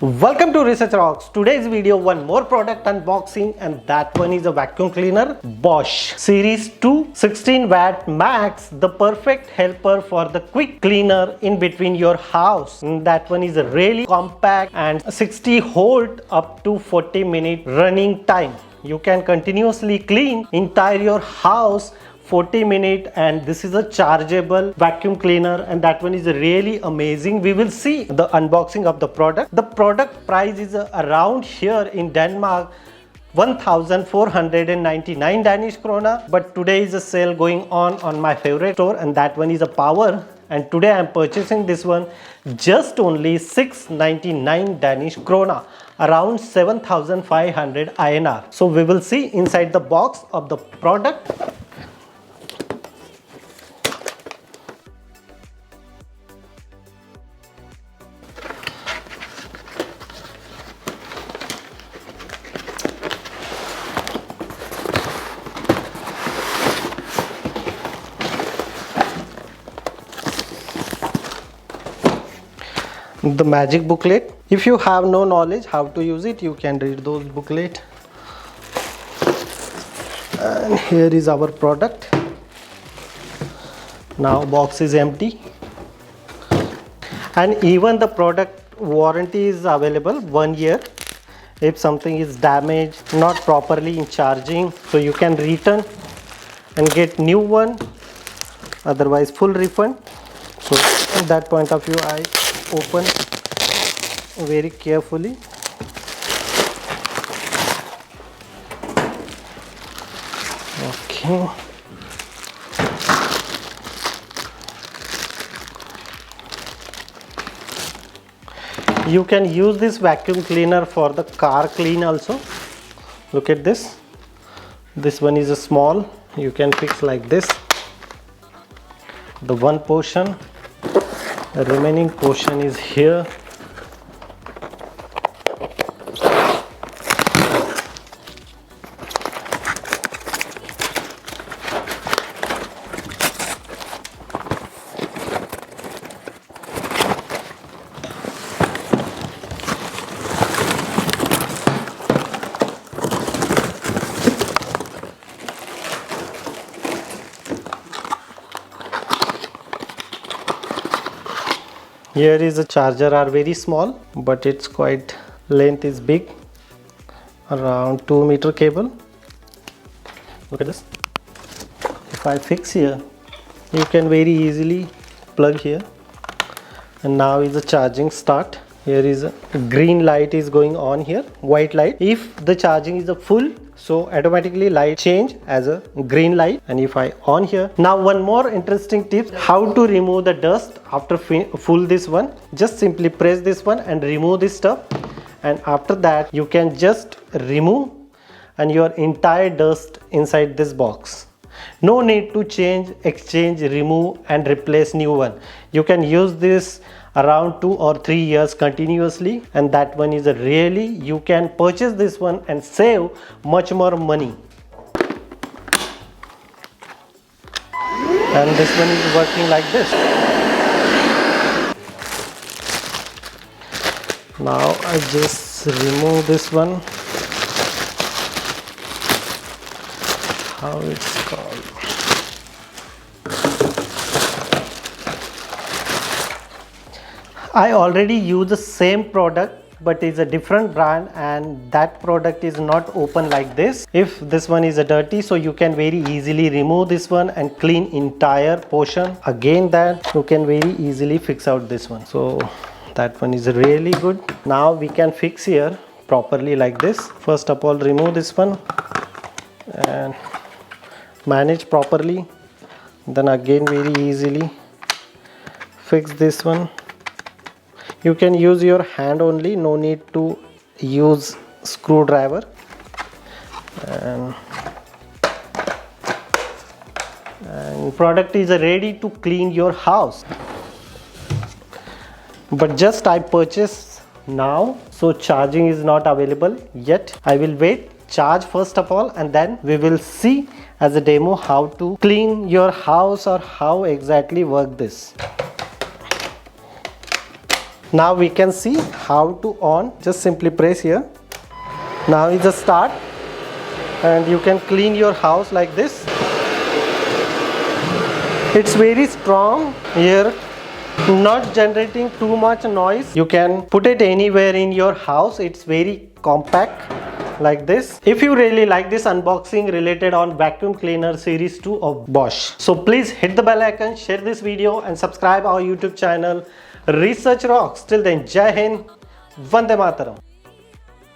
Welcome to Research Rocks. Today's video, one more product unboxing, and that one is a vacuum cleaner, Bosch Series 2 16 watt max, the perfect helper for the quick cleaner in between your house. And that one is a really compact and 60 hold up to 40-minute running time. You can continuously clean entire your house 40-minute, and this is a chargeable vacuum cleaner, and that one is really amazing. We will see the unboxing of the product. The product price is around here in Denmark 1499 Danish krona, but today is a sale going on my favorite store, and that one is a Power, and today I am purchasing this one just only 699 Danish krona, around 7500 INR. So we will see inside the box of the product. The magic booklet. If you have no knowledge how to use it, you can read those booklet. And here is our product. Now box is empty, and even the product warranty is available 1 year. If something is damaged, not properly in charging, so you can return and get new one, otherwise full refund. So from that point of view, I open very carefully. Okay. You can use this vacuum cleaner for the car clean also. Look at this. This one is a small. You can fix like this. The one portion. The remaining portion is here. Here is a charger, are very small, but it's quite length is big, around 2-meter cable. Look at this. If I fix here, you can very easily plug here, and now is the charging start. Here is a green light is going on here, white light. If the charging is a full, so automatically light change as a green light. And if I on here, now one more interesting tip, how to remove the dust after full this one. Just simply press this one and remove this stuff, and after that you can just remove and your entire dust inside this box. No need to change, exchange, remove and replace new one. You can use this around 2 or 3 years continuously, and that one is a really, you can purchase this one and save much more money. And this one is working like this. Now I just remove this one. How it's called? I already use the same product, but it's a different brand, and that product is not open like this. If this one is a dirty, so you can very easily remove this one and clean entire portion. Again, that you can very easily fix out this one. So that one is really good. Now we can fix here properly like this. First of all, remove this one and manage properly. Then again very easily fix this one. You can use your hand only, no need to use screwdriver. And product is ready to clean your house. But just I purchased now, so charging is not available yet. I will wait, charge first of all, and then we will see as a demo how to clean your house or how exactly work this. Now we can see how to on. Just simply press here. Now is the start, and you can clean your house like this. It's very strong here, not generating too much noise. You can put it anywhere in your house. It's very compact like this. If you really like this unboxing related on vacuum cleaner series 2 of Bosch, so please hit the bell icon, share this video and subscribe our YouTube channel Research Rocks. Till then, Jai Hind, Vande Mataram.